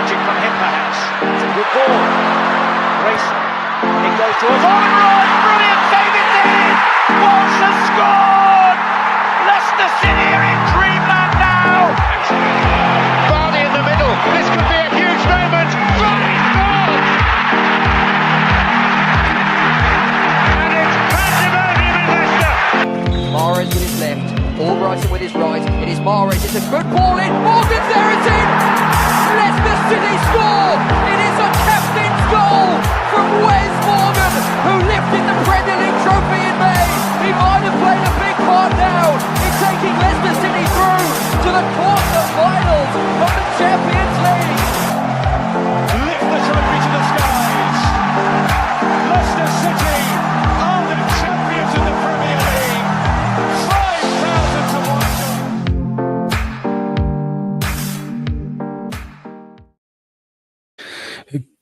magic from him, perhaps. It's a good ball. Grayson. It goes to Owen Roy. Brilliant save indeed. Walsh has scored. Leicester City are in dreamland now. Vardy in the middle. This could be a huge moment. Vardy scored. And it's pandemonium in Leicester. Mahrez with his left. Albrighton with his right. It is Mahrez. It's a good ball in. Morgan's there. It's in. Leicester City score. It is a captain's goal from Wes Morgan, who lifted the Premier League trophy in May. He might have played a big part now in taking Leicester City through to the quarter-finals of the Champions League. Lift the trophy to the skies. Leicester City are the champions of the Premier League. 5,000 to 1.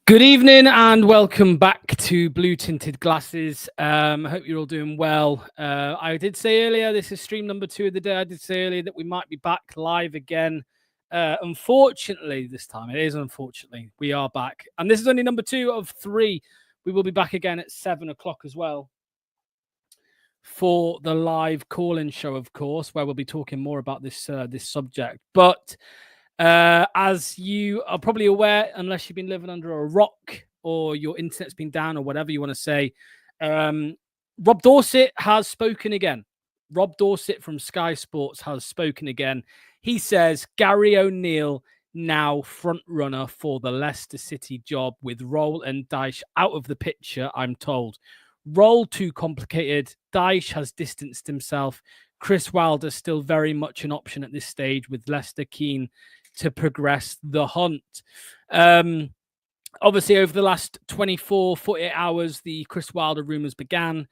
Good evening and welcome back to Blue Tinted Glasses. I hope you're all doing well. I did say earlier, this is stream number 2 of the day. I did say earlier that we might be back live again. Unfortunately, this time, it is unfortunately, we are back. And this is only number 2 of 3. We will be back again at 7 o'clock as well for the live call-in show, of course, where we'll be talking more about this subject. But as you are probably aware, unless you've been living under a rock or your internet's been down or whatever you want to say, Rob Dorsett has spoken again. Rob Dorsett from Sky Sports has spoken again. He says Gary O'Neill now front runner for the Leicester City job with Roll and Dyche out of the picture, I'm told. Roll too complicated. Dyche has distanced himself. Chris Wilder still very much an option at this stage, with Leicester keen to progress the hunt. Obviously, over the last 48 hours, the Chris Wilder rumours began.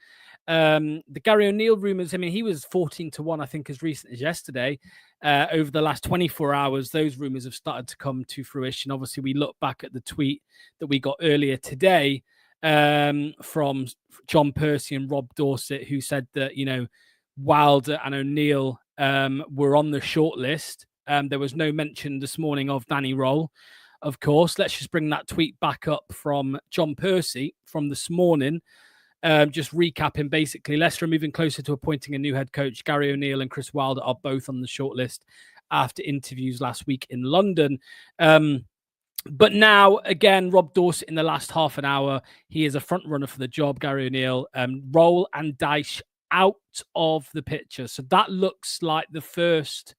The Gary O'Neill rumours, I mean, he was 14 to 1, I think, as recent as yesterday. Over the last 24 hours, those rumours have started to come to fruition. Obviously, we look back at the tweet that we got earlier today from John Percy and Rob Dorsett, who said that, you know, Wilder and O'Neill were on the shortlist. There was no mention this morning of Danny Roll, of course. Let's just bring that tweet back up from John Percy from this morning. Just recapping, basically, Leicester are moving closer to appointing a new head coach. Gary O'Neill and Chris Wilder are both on the shortlist after interviews last week in London. But now, again, Rob Dorsett in the last half an hour, he is a front runner for the job. Gary O'Neill, Roll and Dyche out of the picture. So that looks like the first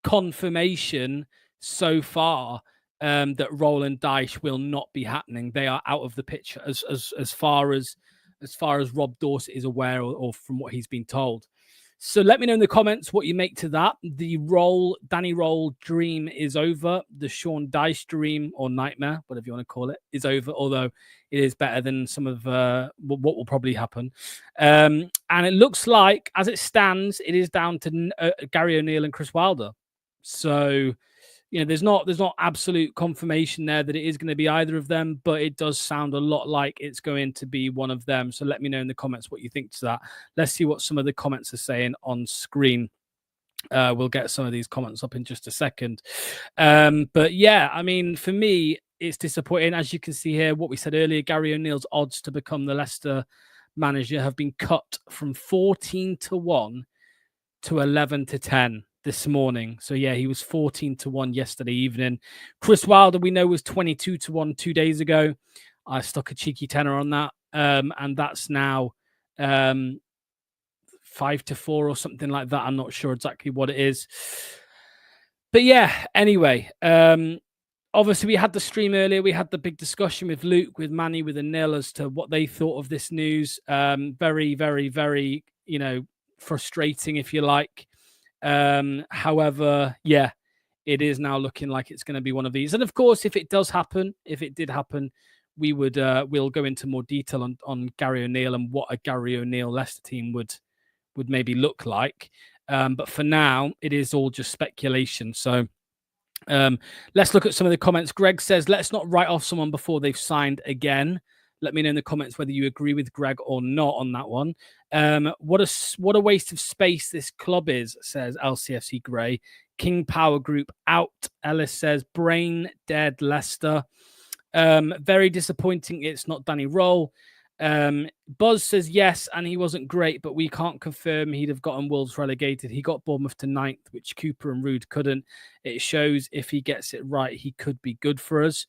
confirmation so far that Roll and Dyche will not be happening. They are out of the picture as far as Rob Dorsett is aware, or from what he's been told. So let me know in the comments what you make to that. The Danny Roll dream is over. The Sean Dyche dream, or nightmare, whatever you want to call it, is over, although it is better than some of what will probably happen. And it looks like, as it stands, it is down to Gary O'Neill and Chris Wilder. So, you know, there's not absolute confirmation there that it is going to be either of them, but it does sound a lot like it's going to be one of them. So let me know in the comments what you think to that. Let's see what some of the comments are saying on screen. We'll get some of these comments up in just a second. But yeah, I mean, for me, it's disappointing. As you can see here, what we said earlier, Gary O'Neill's odds to become the Leicester manager have been cut from 14 to 1 to 11 to 10. This morning. So yeah, he was 14 to 1 yesterday evening. Chris Wilder, we know, was 22 to 1 2 days ago. I stuck a cheeky tenner on that. And that's now 5 to 4 or something like that. I'm not sure exactly what it is. But yeah, anyway, obviously we had the stream earlier. We had the big discussion with Luke, with Manny, with Anil as to what they thought of this news. Very, very, very, you know, frustrating, if you like. However, yeah, it is now looking like it's going to be one of these. And of course, if it does happen, if it did happen, we'll go into more detail on Gary O'Neill and what a Gary O'Neill Leicester team would maybe look like. But for now, it is all just speculation. So let's look at some of the comments. Greg says, let's not write off someone before they've signed again. Let me know in the comments whether you agree with Greg or not on that one. What a waste of space this club is, says LCFC Grey. King Power Group out. Ellis says brain dead Leicester. Very disappointing. It's not Danny Roll. Buzz says yes, and he wasn't great, but we can't confirm he'd have gotten Wolves relegated. He got Bournemouth to 9th, which Cooper and Rude couldn't. It shows if he gets it right, he could be good for us.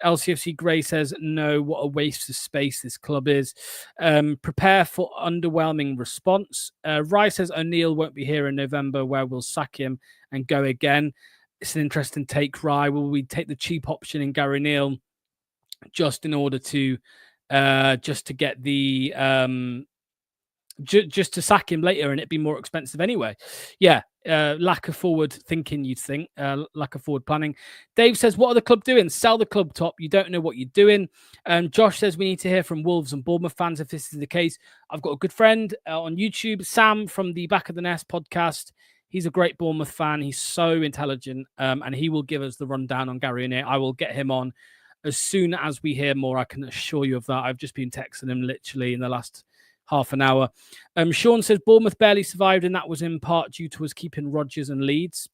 LCFC Grey says no, what a waste of space this club is. Prepare for underwhelming response. Rye says O'Neill won't be here in November, where we'll sack him and go again. It's an interesting take, Rye. Will we take the cheap option in Gary Neal just in order to just to get the just to sack him later and it'd be more expensive anyway? Yeah, lack of forward thinking, you'd think, lack of forward planning. Dave says, what are the club doing? Sell the club top. You don't know what you're doing. Josh says we need to hear from Wolves and Bournemouth fans if this is the case. I've got a good friend on YouTube, Sam from the Back of the Nest podcast. He's a great Bournemouth fan. He's so intelligent, and he will give us the rundown on Gary O'Neill. I will get him on as soon as we hear more. I can assure you of that. I've just been texting him literally in the last half an hour. Sean says Bournemouth barely survived, and that was in part due to us keeping Rodgers and Leeds.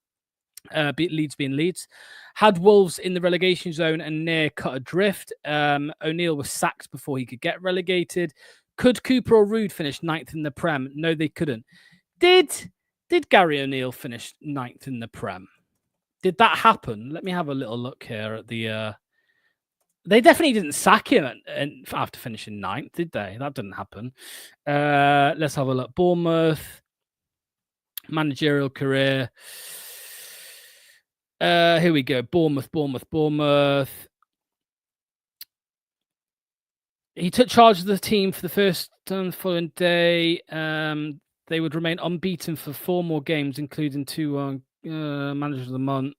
Leeds being Leeds. Had Wolves in the relegation zone and near cut adrift. O'Neill was sacked before he could get relegated. Could Cooper or Rude finish 9th in the Prem? No, they couldn't. Did Gary O'Neill finish 9th in the Prem? Did that happen? Let me have a little look here at the... They definitely didn't sack him after finishing 9th, did they? That didn't happen. Let's have a look. Bournemouth, managerial career. Here we go. Bournemouth. He took charge of the team for the first and following day. They would remain unbeaten for 4 more games, including 2 manager of the month.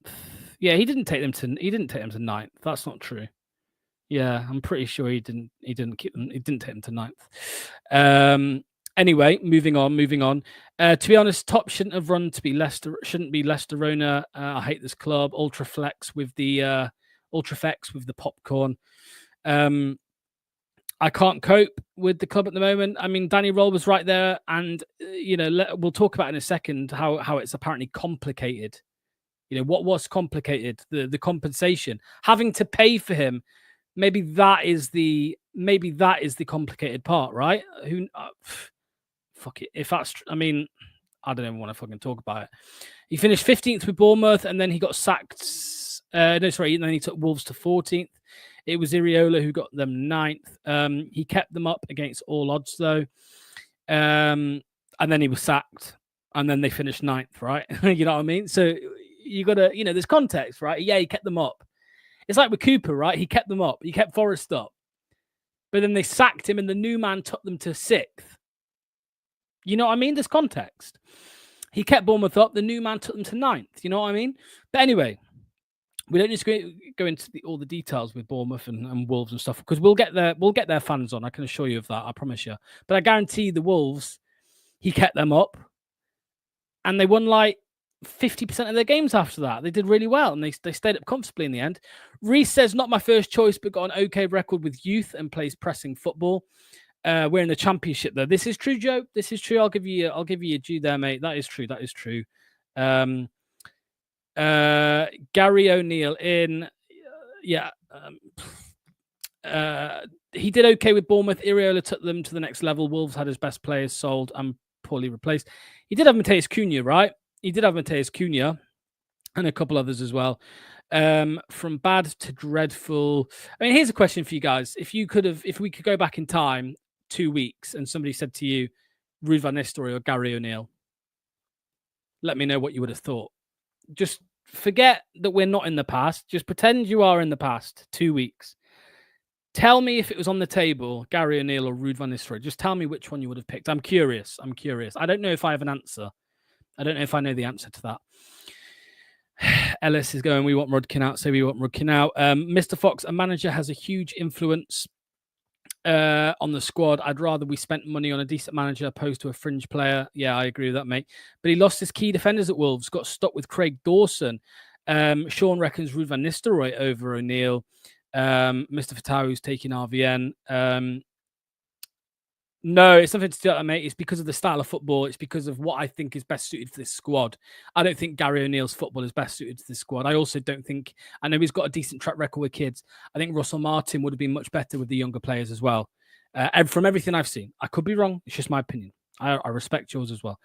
Yeah, he didn't take them to 9th. That's not true. Yeah, I'm pretty sure he didn't keep them. He didn't take them to 9th. Anyway, moving on. To be honest, top shouldn't have run to be Leicester. Shouldn't be Leicester-Rona. I hate this club. Ultraflex with the popcorn. I can't cope with the club at the moment. I mean, Danny Roll was right there, and we'll talk about in a second how it's apparently complicated. What was complicated? The compensation, having to pay for him. Maybe that is the complicated part, right? Fuck it. If that's, I mean, I don't even want to fucking talk about it. He finished 15th with Bournemouth, and then he got sacked. And then he took Wolves to 14th. It was Iriola who got them 9th. He kept them up against all odds, though. And then he was sacked, and then they finished 9th, right? You know what I mean? So you got to, there's context, right? Yeah, he kept them up. It's like with Cooper, right? He kept them up. He kept Forrest up. But then they sacked him, and the new man took them to 6th. You know what I mean? There's context. He kept Bournemouth up. The new man took them to 9th. You know what I mean? But anyway, we don't just go into all the details with Bournemouth and Wolves and stuff, because we'll get their fans on. I can assure you of that. I promise you. But I guarantee the Wolves, he kept them up, and they won like 50% of their games after that. They did really well, and they stayed up comfortably in the end. Reese says, not my first choice, but got an okay record with youth and plays pressing football. We're in the championship, though. This is true, Joe. This is true. I'll give you a due there, mate. That is true. Gary O'Neill in, he did okay with Bournemouth. Iriola took them to the next level. Wolves had his best players sold and poorly replaced. He did have Mateus Cunha, right? He did have Mateus Cunha and a couple others as well. From bad to dreadful. I mean, here's a question for you guys. If we could go back in time 2 weeks and somebody said to you, Ruud van Nistelrooy or Gary O'Neill, let me know what you would have thought. Just forget that we're not in the past. Just pretend you are in the past 2 weeks. Tell me if it was on the table, Gary O'Neill or Ruud van Nistelrooy. Just tell me which one you would have picked. I'm curious. I don't know if I have an answer. I don't know if I know the answer to that. Ellis is going, we want Rudkin out, so we want Rudkin out. Mr. Fox, a manager has a huge influence on the squad. I'd rather we spent money on a decent manager opposed to a fringe player. Yeah, I agree with that, mate. But he lost his key defenders at Wolves, got stuck with Craig Dawson. Sean reckons Ruud van Nistelrooy over O'Neill. Mr. Fatahu's taking RVN. No, it's nothing to do with that, mate. It's because of the style of football. It's because of what I think is best suited for this squad. I don't think Gary O'Neill's football is best suited to this squad. I also don't think, I know he's got a decent track record with kids. I think Russell Martin would have been much better with the younger players as well. And from everything I've seen, I could be wrong. It's just my opinion. I respect yours as well.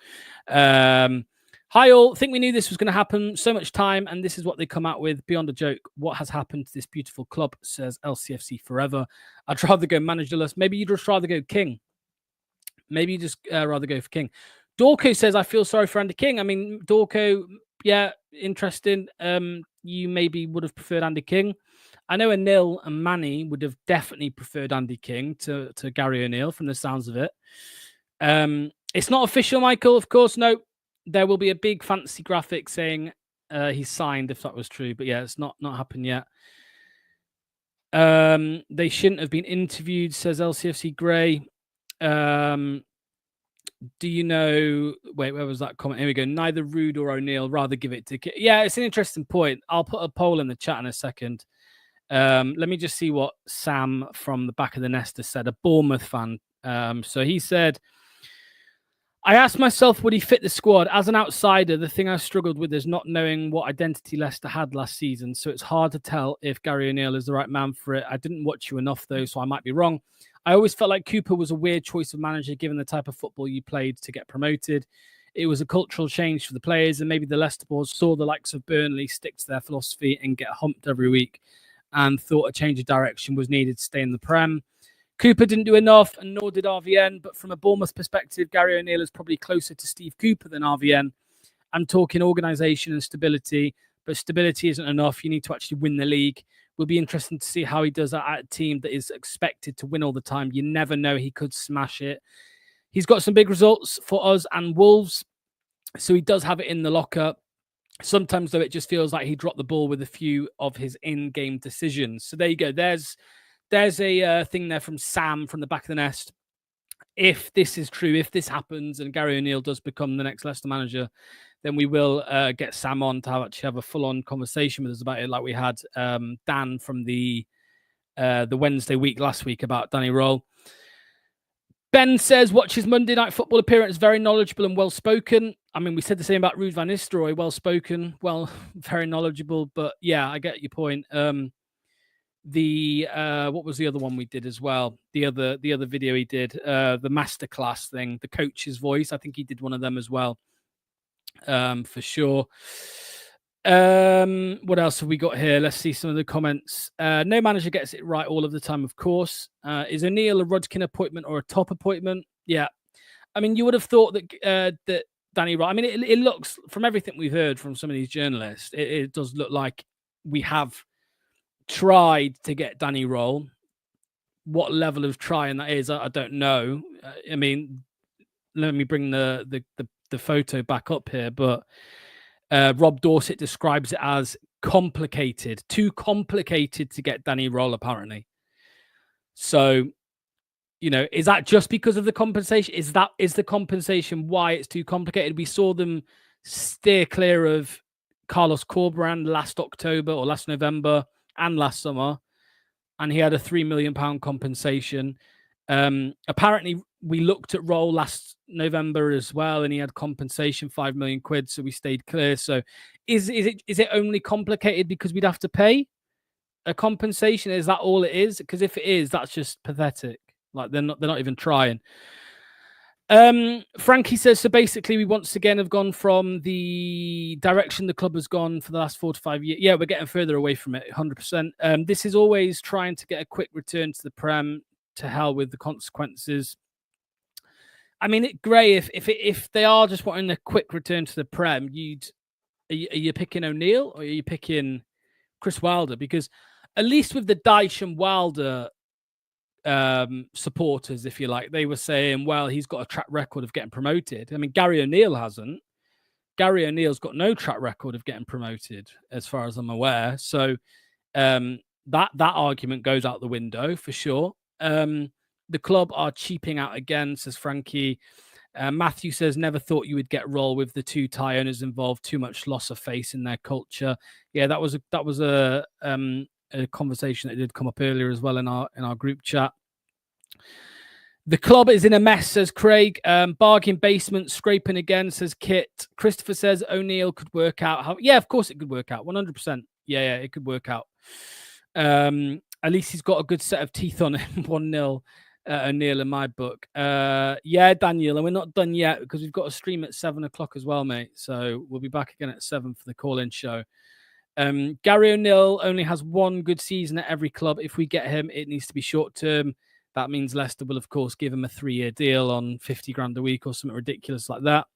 Hi all. Think we knew this was going to happen. So much time, and this is what they come out with. Beyond a joke, what has happened to this beautiful club? Says LCFC forever. I'd rather go managerless. Maybe you'd just rather go King. Maybe you just rather go for King. Dorco says, I feel sorry for Andy King. I mean, Dorco, yeah, interesting. You maybe would have preferred Andy King. I know Anil and Manny would have definitely preferred Andy King to Gary O'Neill from the sounds of it. It's not official, Michael. Of course, no. There will be a big fancy graphic saying he's signed, if that was true. But yeah, it's not happened yet. They shouldn't have been interviewed, says LCFC Grey. Do you know? Wait, where was that comment? Here we go. Neither Rude or O'Neill. Rather give it to. Yeah, it's an interesting point. I'll put a poll in the chat in a second. Let me just see what Sam from the back of the nest has said. A Bournemouth fan. So he said, I asked myself, would he fit the squad? As an outsider, the thing I struggled with is not knowing what identity Leicester had last season. So it's hard to tell if Gary O'Neill is the right man for it. I didn't watch you enough, though, so I might be wrong. I always felt like Cooper was a weird choice of manager, given the type of football you played to get promoted. It was a cultural change for the players, and maybe the Leicester boys saw the likes of Burnley stick to their philosophy and get humped every week and thought a change of direction was needed to stay in the Prem. Cooper didn't do enough, and nor did RVN. But from a Bournemouth perspective, Gary O'Neill is probably closer to Steve Cooper than RVN. I'm talking organisation and stability, but stability isn't enough. You need to actually win the league. Will be interesting to see how he does that at a team that is expected to win all the time. You never know. He could smash it. He's got some big results for us and Wolves, so he does have it in the locker. Sometimes, though, it just feels like he dropped the ball with a few of his in-game decisions. So there you go. There's a thing there from Sam from the back of the nest. If this is true, if this happens and Gary O'Neill does become the next Leicester manager, then we will get Sam on to actually have a full-on conversation with us about it, like we had Dan from the Wednesday week last week about Danny Roll. Ben says, watch his Monday Night Football appearance, very knowledgeable and well-spoken. I mean, we said the same about Ruud van Nistelrooy, well-spoken, very knowledgeable, but yeah, I get your point. What was the other one we did as well? The other video he did, the masterclass thing, the coach's voice. I think he did one of them as well. For sure. What else have we got here? Let's see some of the comments. No manager gets it right all of the time, of course. Is O'Neill a Rodkin appointment or a top appointment? Yeah. I mean, you would have thought that that Danny Roll, I mean, it looks, from everything we've heard from some of these journalists, it does look like we have tried to get Danny Roll. What level of trying that is, I don't know. I mean, let me bring the photo back up here, but Rob Dorset describes it as complicated, too complicated to get Danny Roll, apparently. So, you know, is that just because of the compensation? Is the compensation why it's too complicated? We saw them steer clear of Carlos Corberán last October or last November and last summer, and he had a £3 million compensation. Apparently, we looked at Roll last November as well, and he had compensation £5 million, so we stayed clear. So, is it only complicated because we'd have to pay a compensation? Is that all it is? Because if it is, that's just pathetic. Like they're not even trying. Frankie says, so basically we once again have gone from the direction the club has gone for the last 4 to 5 years. Yeah, we're getting further away from it, 100%. This is always trying to get a quick return to the Prem. To hell with the consequences. I mean, Gray, if they are just wanting a quick return to the Prem, are you picking O'Neill or are you picking Chris Wilder? Because at least with the Dyche and Wilder supporters, if you like, they were saying, well, he's got a track record of getting promoted. I mean, Gary O'Neill hasn't. Gary O'Neill's got no track record of getting promoted, as far as I'm aware. So that argument goes out the window for sure. The club are cheaping out again, says Frankie. Matthew says, never thought you would get Roll with the 2 Thai owners involved. Too much loss of face in their culture. Yeah, that was a a conversation that did come up earlier as well in our group chat. The club is in a mess, says Craig. Bargain basement, scraping again, says Kit. Christopher says O'Neill could work out. Yeah, of course it could work out. 100%. Yeah, it could work out. At least he's got a good set of teeth on him. 1-0 O'Neill in my book. Yeah, Daniel, and we're not done yet because we've got a stream at 7 o'clock as well, mate. So we'll be back again at 7 for the call-in show. Gary O'Neill only has one good season at every club. If we get him, it needs to be short-term. That means Leicester will, of course, give him a 3-year deal on 50 grand a week or something ridiculous like that.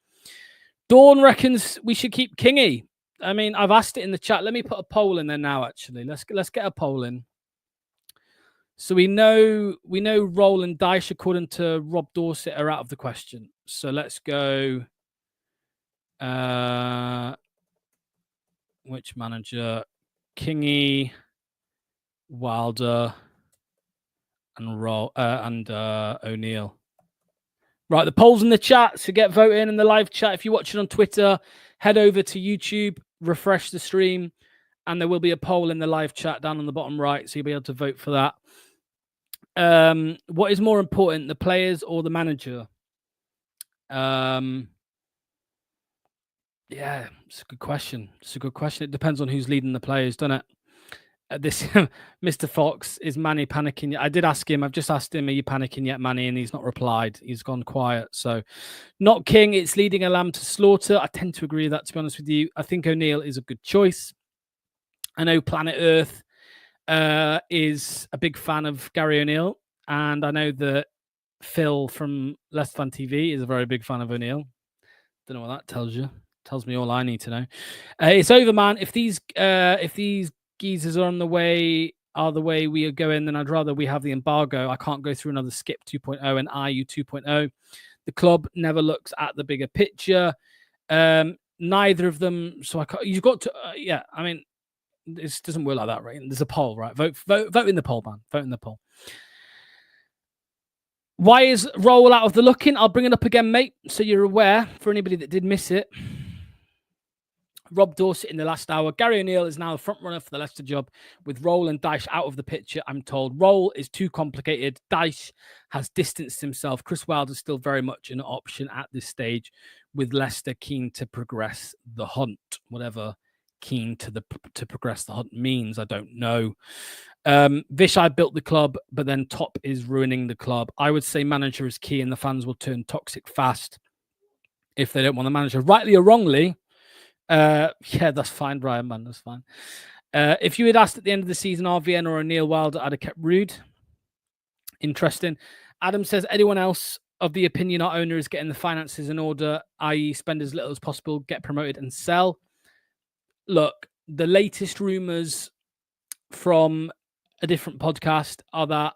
Dawn reckons we should keep Kingy. I mean, I've asked it in the chat. Let me put a poll in there now, actually. Let's get a poll in. So we know Roll and Dyche, according to Rob Dorset, are out of the question. So let's go. Which manager? Kingy, Wilder, and O'Neill. Right, the poll's in the chat, so get voting in the live chat. If you're watching on Twitter, head over to YouTube, refresh the stream, and there will be a poll in the live chat down on the bottom right, so you'll be able to vote for that. What is more important, the players or the manager? Yeah, it's a good question. It depends on who's leading the players, doesn't it? This Mr. Fox, is Manny panicking yet? I did ask him. I've just asked him, are you panicking yet, Manny? And he's not replied. He's gone quiet. So not King. It's leading a lamb to slaughter. I tend to agree with that, to be honest with you. I think O'Neill is a good choice. I know Planet Earth is a big fan of Gary O'Neill, and I know that Phil from Leicester Fan TV is a very big fan of O'Neill. Don't know what that tells you. Tells me all I need to know. It's over, man. If these geezers are the way we are going, then I'd rather we have the embargo. I can't go through another Skip 2.0 and IU 2.0. The club never looks at the bigger picture. Neither of them. So you've got to. Yeah, I mean. It doesn't work like that, right? There's a poll, right? Vote in the poll, man. Vote in the poll. Why is Roll out of the looking? I'll bring it up again, mate, so you're aware, for anybody that did miss it. Rob Dorset in the last hour. Gary O'Neill is now the front runner for the Leicester job with Roll and Dyche out of the picture, I'm told. Roll is too complicated. Dyche has distanced himself. Chris Wilder is still very much an option at this stage, with Leicester keen to progress the hunt, whatever keen to progress the hunt means, I don't know. Vishai built the club, but then Top is ruining the club. I would say manager is key, and the fans will turn toxic fast if they don't want the manager, rightly or wrongly. Yeah, that's fine, Brian, man, that's fine. If you had asked at the end of the season RVN or O'Neill Wilder, I'd have kept Rude. Interesting. Adam says, anyone else of the opinion our owner is getting the finances in order, i.e. spend as little as possible, get promoted and sell? Look, the latest rumors from a different podcast are that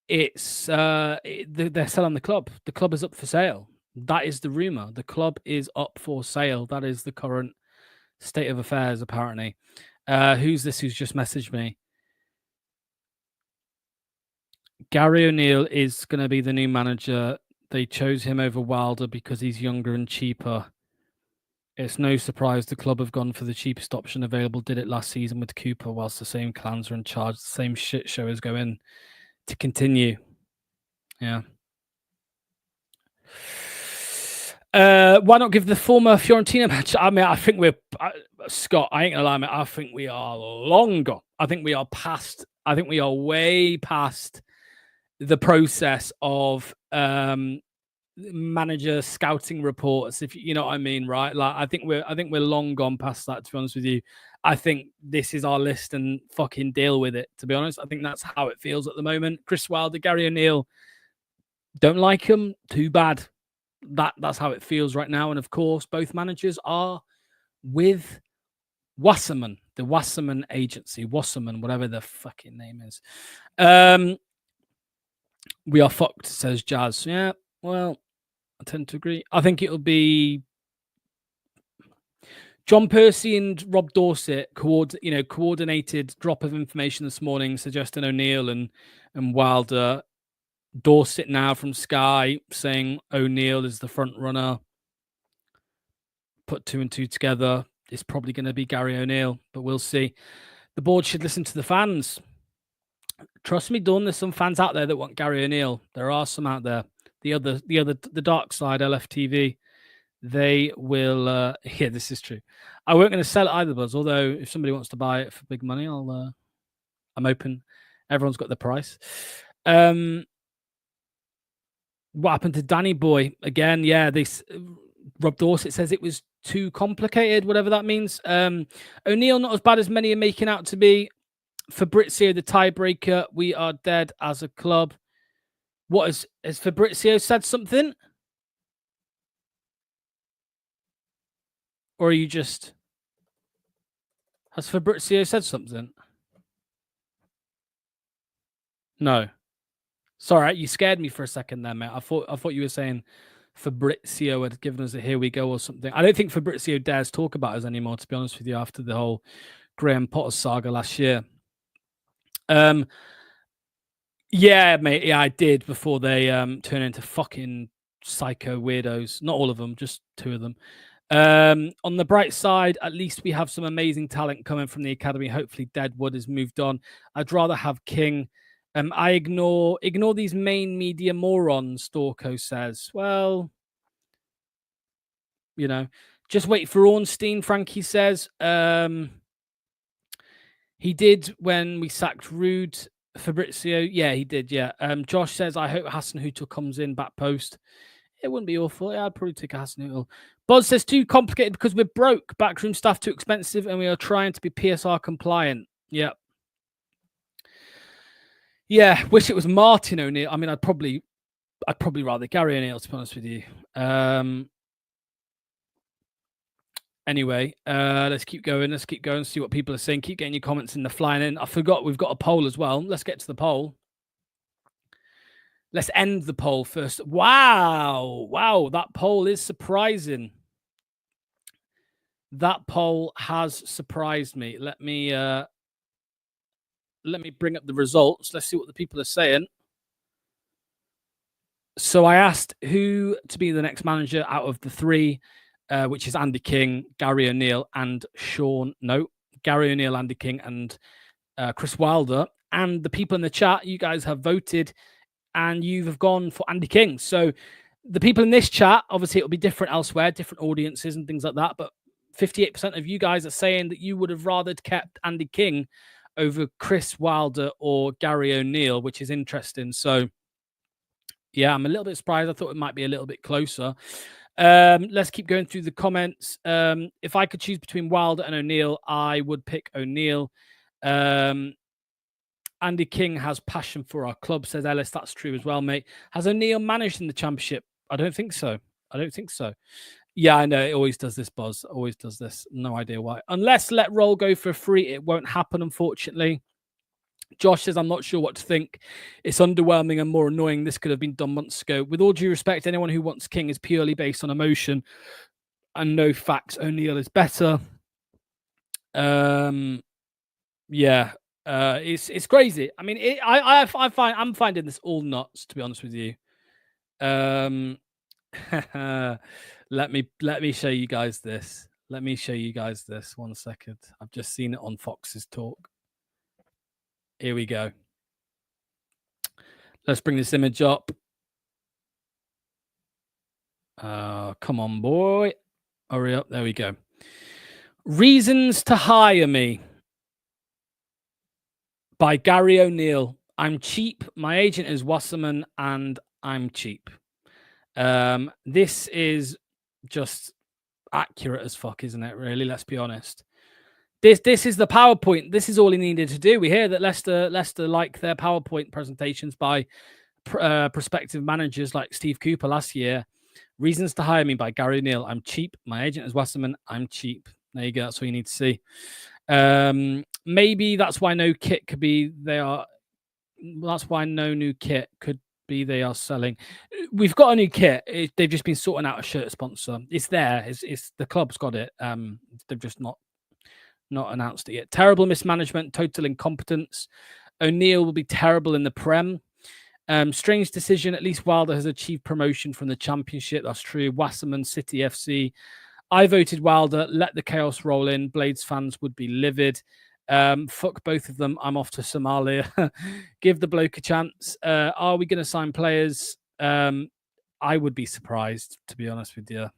they're selling the club. The club is up for sale. That is the rumor. The club is up for sale. That is the current state of affairs, apparently. Who's this who's just messaged me? Gary O'Neill is going to be the new manager. They chose him over Wilder because he's younger and cheaper. It's no surprise the club have gone for the cheapest option available. Did it last season with Cooper, whilst the same clans are in charge. The same shit show is going to continue. Yeah. Why not give the former Fiorentina match? I mean, I think Scott, I ain't gonna lie, mate. I think we are long gone. I think we are way past the process of manager scouting reports, if you know what I mean, right? Like, I think we're long gone past that, to be honest with you. I think this is our list and fucking deal with it, to be honest. I think that's how it feels at the moment. Chris Wilder, Gary O'Neill, don't like him, too bad. That's how it feels right now. And of course, both managers are with Wasserman, the Wasserman agency, Wasserman, whatever the fucking name is. We are fucked, says Jazz. Yeah, well, I tend to agree. I think it'll be John Percy and Rob Dorset coordinated drop of information this morning suggesting O'Neill and Wilder. Dorset now from Sky saying O'Neill is the front runner. Put 2 and 2 together. It's probably going to be Gary O'Neill, but we'll see. The board should listen to the fans. Trust me, Dawn, there's some fans out there that want Gary O'Neill. There are some out there. The dark side, LFTV, they will. Yeah, this is true. I weren't going to sell it either, Buzz. Although if somebody wants to buy it for big money, I'm open. Everyone's got the price. What happened to Danny Boy again? Yeah, Rob Dorset says it was too complicated, whatever that means. O'Neill not as bad as many are making out to be. Fabrizio the tiebreaker. We are dead as a club. What has Fabrizio said something? Or are you just... Has Fabrizio said something? No. Sorry, you scared me for a second there, mate. I thought you were saying Fabrizio had given us a here we go or something. I don't think Fabrizio dares talk about us anymore, to be honest with you, after the whole Graham Potter saga last year. Yeah, mate. Yeah, I did before they turn into fucking psycho weirdos. Not all of them, just two of them. On the bright side, at least we have some amazing talent coming from the academy. Hopefully Deadwood has moved on. I'd rather have King. I ignore these main media morons, Storko says. Well, you know, just wait for Ornstein, Frankie says. He did when we sacked Rude. Fabrizio, yeah, he did, yeah. Josh says, I hope Hassan Hootel comes in back post. It wouldn't be awful. Yeah, I'd probably take a Hassan Hootel. Buzz says, too complicated because we're broke. Backroom staff too expensive and we are trying to be PSR compliant. Yeah. Yeah, wish it was Martin O'Neill. I mean, I'd probably rather Gary O'Neill, to be honest with you. Anyway, let's keep going. Let's keep going. See what people are saying. Keep getting your comments in the flying in. I forgot we've got a poll as well. Let's get to the poll. Let's end the poll first. Wow, that poll is surprising. That poll has surprised me. Let me bring up the results. Let's see what the people are saying. So I asked who to be the next manager out of the three, which is Andy King, Gary O'Neill, and Gary O'Neill, Andy King, and Chris Wilder. And the people in the chat, you guys have voted, and you have gone for Andy King. So the people in this chat, obviously it'll be different elsewhere, different audiences and things like that. But 58% of you guys are saying that you would have rather kept Andy King over Chris Wilder or Gary O'Neill, which is interesting. So yeah, I'm a little bit surprised. I thought it might be a little bit closer. Let's keep going through the comments. If I could choose between Wilder and O'Neill, I would pick O'Neill. Andy King has passion for our club, says Ellis. That's true as well, mate. Has O'Neill managed in the Championship? I don't think so. Yeah, I know. It always does this, Buzz. Always does this. No idea why. Unless let roll go for free, it won't happen, unfortunately. Josh says, I'm not sure what to think. It's underwhelming and more annoying. This could have been done months ago. With all due respect, anyone who wants King is purely based on emotion and no facts. O'Neill is better. Yeah. It's crazy. I mean, I'm finding this all nuts, to be honest with you. Let me show you guys this. Let me show you guys this. 1 second. I've just seen it on Fox's Talk. Here we go. Let's bring this image up. Come on, boy. Hurry up. There we go. Reasons to Hire Me by Gary O'Neill. I'm cheap. My agent is Wasserman and I'm cheap. This is just accurate as fuck, isn't it? Really, let's be honest. This is the PowerPoint. This is all he needed to do. We hear that Leicester like their PowerPoint presentations by prospective managers like Steve Cooper last year. Reasons to Hire Me by Gary O'Neill. I'm cheap. My agent is Wasserman. I'm cheap. There you go. That's all you need to see. Maybe that's why no kit could be. That's why no new kit could be. They are selling. We've got a new kit. They've just been sorting out a shirt sponsor. It's there. It's the club's got it. They've just not announced it yet. Terrible mismanagement, total incompetence. O'Neill will be terrible in the Prem. Strange decision. At least Wilder has achieved promotion from the Championship. That's true. Wasserman, City FC. I voted Wilder. Let the chaos roll in. Blades fans would be livid. Fuck both of them. I'm off to Somalia. Give the bloke a chance. Are we going to sign players? I would be surprised, to be honest with you.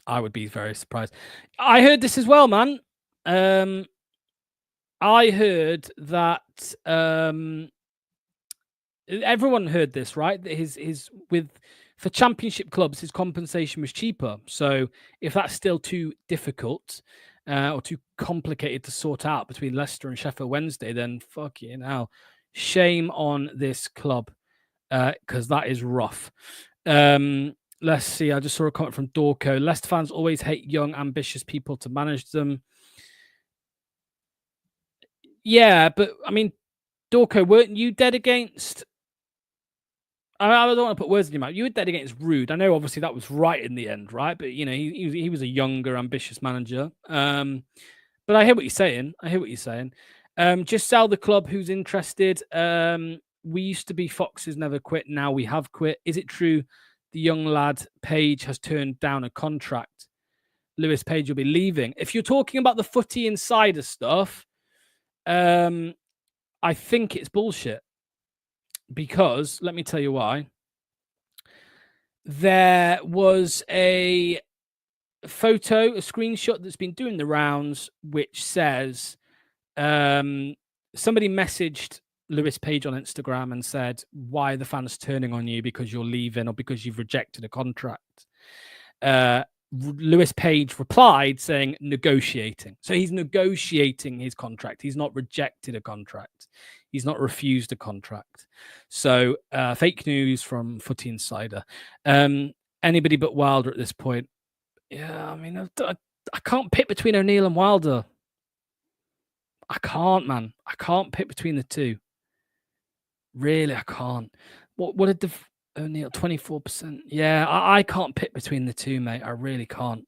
I would be very surprised. I heard this as well, man. I heard that everyone heard this, right? That his for championship clubs, his compensation was cheaper. So if that's still too difficult or too complicated to sort out between Leicester and Sheffield Wednesday, then fuck you now. Shame on this club because that is rough. Let's see. I just saw a comment from Dorco. Leicester fans always hate young, ambitious people to manage them. Yeah, but I mean, Dorco, weren't you dead against? I don't want to put words in your mouth. You were dead against Rude. I know, obviously, that was right in the end, right? But you know, he was a younger, ambitious manager. But I hear what you're saying. Just sell the club. Who's interested? We used to be Foxes never quit. Now we have quit. Is it true? The young lad Page has turned down a contract. Lewis Page will be leaving. If you're talking about the footy insider stuff, I think it's bullshit. Because let me tell you why. There was a photo, a screenshot that's been doing the rounds, which says somebody messaged Lewis Page on Instagram and said, why are the fans turning on you because you're leaving or because you've rejected a contract? Lewis Page replied saying negotiating. So he's negotiating his contract. He's not rejected a contract. He's not refused a contract. So fake news from Footy Insider. Anybody but Wilder at this point. Yeah, I mean, I can't pick between O'Neill and Wilder. I can't, man. I can't pick between the two. Really, I can't. What did the O'Neill 24%? Yeah, I can't pick between the two, mate. I really can't.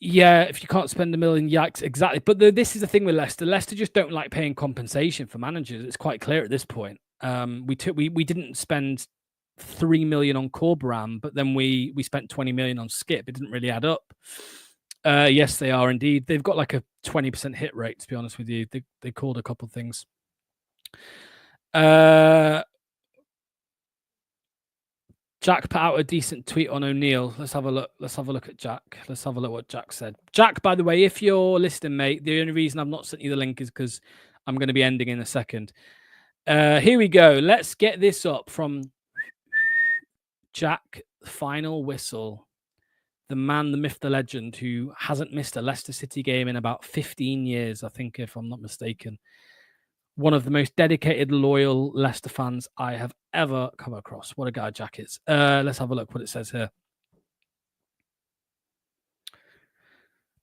Yeah, if you can't spend $1 million, yikes, exactly. But this is the thing with Leicester. Leicester just don't like paying compensation for managers. It's quite clear at this point. We didn't spend $3 million on Corberan, but then we spent $20 million on Skip. It didn't really add up. Yes, they are indeed. They've got like a 20% hit rate, to be honest with you. They called a couple of things. Jack put out a decent tweet on O'Neill. Let's have a look. Let's have a look at Jack. Let's have a look what Jack said. Jack, by the way, if you're listening, mate, the only reason I've not sent you the link is because I'm going to be ending in a second. Here we go. Let's get this up from Jack, final whistle. The man, the myth, the legend, who hasn't missed a Leicester City game in about 15 years, I think, if I'm not mistaken. One of the most dedicated, loyal Leicester fans I have ever come across. What a guy Jack is. Let's have a look what it says here.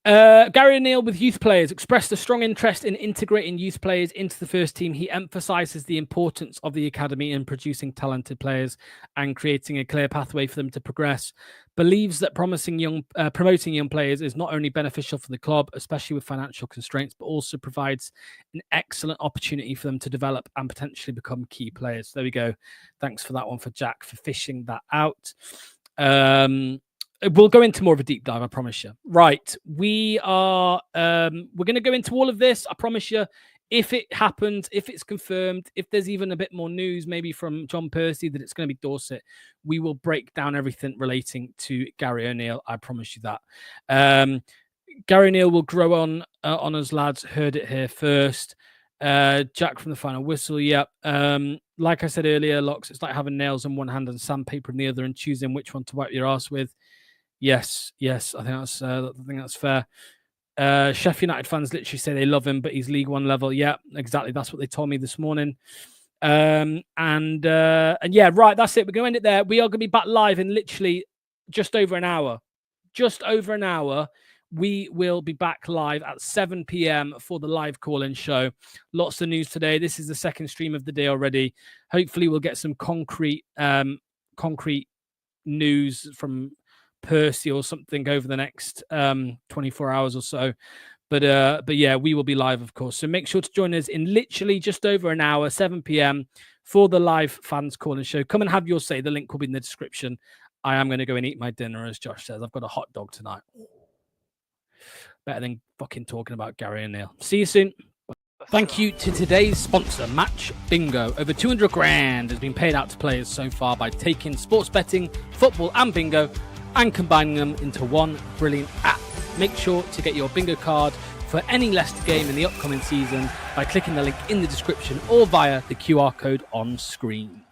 Gary O'Neill with youth players expressed a strong interest in integrating youth players into the first team. He emphasizes the importance of the academy in producing talented players and creating a clear pathway for them to progress. Believes that promoting young players is not only beneficial for the club, especially with financial constraints, but also provides an excellent opportunity for them to develop and potentially become key players. There we go. Thanks for that one for Jack for fishing that out. We'll go into more of a deep dive, I promise you. Right, we're going to go into all of this, I promise you. If it happens, if it's confirmed, if there's even a bit more news, maybe from John Percy that it's going to be Dorset, we will break down everything relating to Gary O'Neill. I promise you that. Gary O'Neill will grow on us, lads. Heard it here first. Jack from the final whistle. Yep. Like I said earlier, Locks, it's like having nails in one hand and sandpaper in the other and choosing which one to wipe your ass with. Yes, I think that's fair. Sheffield United fans literally say they love him, but he's League One level. Yeah, exactly. That's what they told me this morning. And yeah, right. That's it. We're going to end it there. We are going to be back live in literally just over an hour. We will be back live at 7 p.m. for the live call-in show. Lots of news today. This is the second stream of the day already. Hopefully, we'll get some concrete news from Percy or something over the next 24 hours or so. But yeah, we will be live, of course. So make sure to join us in literally just over an hour, 7 p.m. for the live fans call-in show. Come and have your say. The link will be in the description. I am going to go and eat my dinner, as Josh says. I've got a hot dog tonight. Better than fucking talking about Gary O'Neill. See you soon. Thank you to today's sponsor, Match Bingo. Over 200 grand has been paid out to players so far by taking sports betting, football and bingo and combining them into one brilliant app. Make sure to get your bingo card for any Leicester game in the upcoming season by clicking the link in the description or via the QR code on screen.